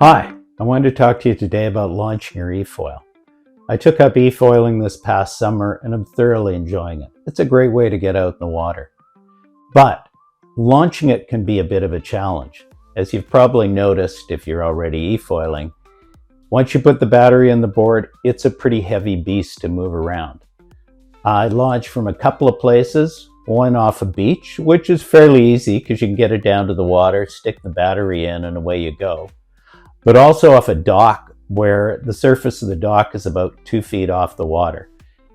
Hi, I wanted to talk to you today about launching your eFoil. I took up eFoiling this past summer and I'm thoroughly enjoying it. It's a great way to get out in the water. But launching it can be a bit of a challenge. As you've probably noticed if you're already eFoiling, once you put the battery in the board, it's a pretty heavy beast to move around. I launched from a couple of places, one off a beach, which is fairly easy because you can get it down to the water, stick the battery in, and away you go. But also off a dock where the surface of the dock is about 2 feet off the water.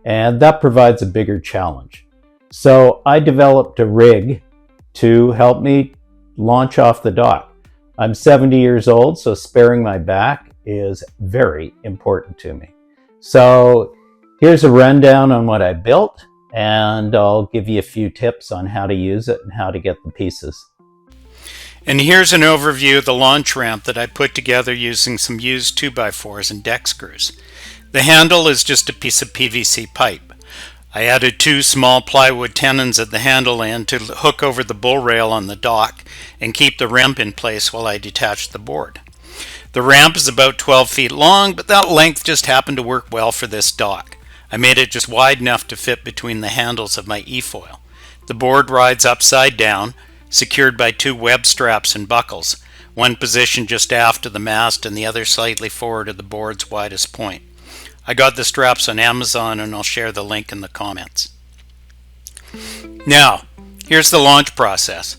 And that provides a bigger challenge. So I developed a rig to help me launch off the dock. I'm 70 years old, so sparing my back is very important to me. So here's a rundown on what I built, and I'll give you a few tips on how to use it and how to get the pieces. And here's an overview of the launch ramp that I put together using some used 2x4s and deck screws. The handle is just a piece of PVC pipe. I added 2 small plywood tenons at the handle end to hook over the bull rail on the dock and keep the ramp in place while I detached the board. The ramp is about 12 feet long, but that length just happened to work well for this dock. I made it just wide enough to fit between the handles of my eFoil. The board rides upside down, secured by 2 web straps and buckles, one positioned just aft of the mast and the other slightly forward of the board's widest point. I got the straps on Amazon and I'll share the link in the comments. Now, here's the launch process.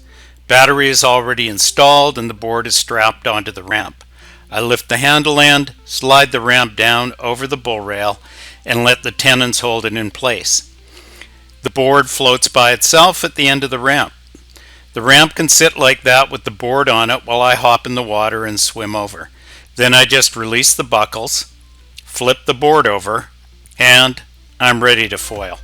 Battery is already installed and the board is strapped onto the ramp. I lift the handle end, slide the ramp down over the bull rail, and let the tenons hold it in place. The board floats by itself at the end of the ramp. The ramp can sit like that with the board on it while I hop in the water and swim over. Then I just release the buckles, flip the board over, and I'm ready to foil.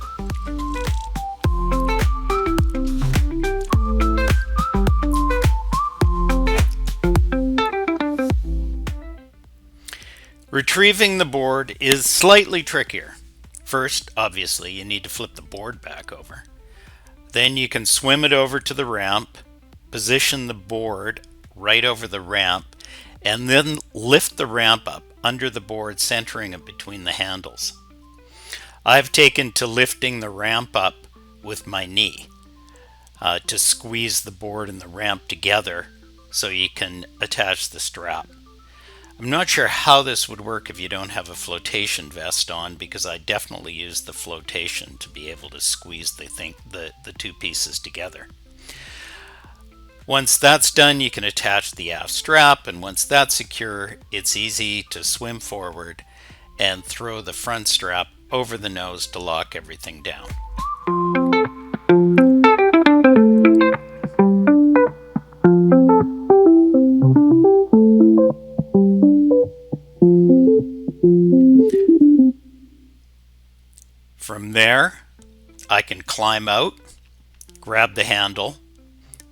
Retrieving the board is slightly trickier. First, obviously, you need to flip the board back over. Then you can swim it over to the ramp, position the board right over the ramp, and then lift the ramp up under the board, centering it between the handles. I've taken to lifting the ramp up with my knee to squeeze the board and the ramp together so you can attach the strap. I'm not sure how this would work if you don't have a flotation vest on, because I definitely use the flotation to be able to squeeze the 2 pieces together. Once that's done, you can attach the aft strap, and once that's secure, it's easy to swim forward and throw the front strap over the nose to lock everything down. From there, I can climb out, grab the handle,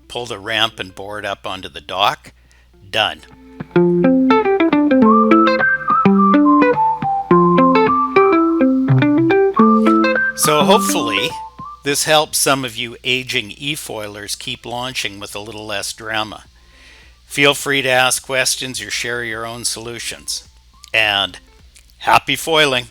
pull the ramp and board up onto the dock. Done. So hopefully this helps some of you aging eFoilers keep launching with a little less drama. Feel free to ask questions or share your own solutions. And happy foiling!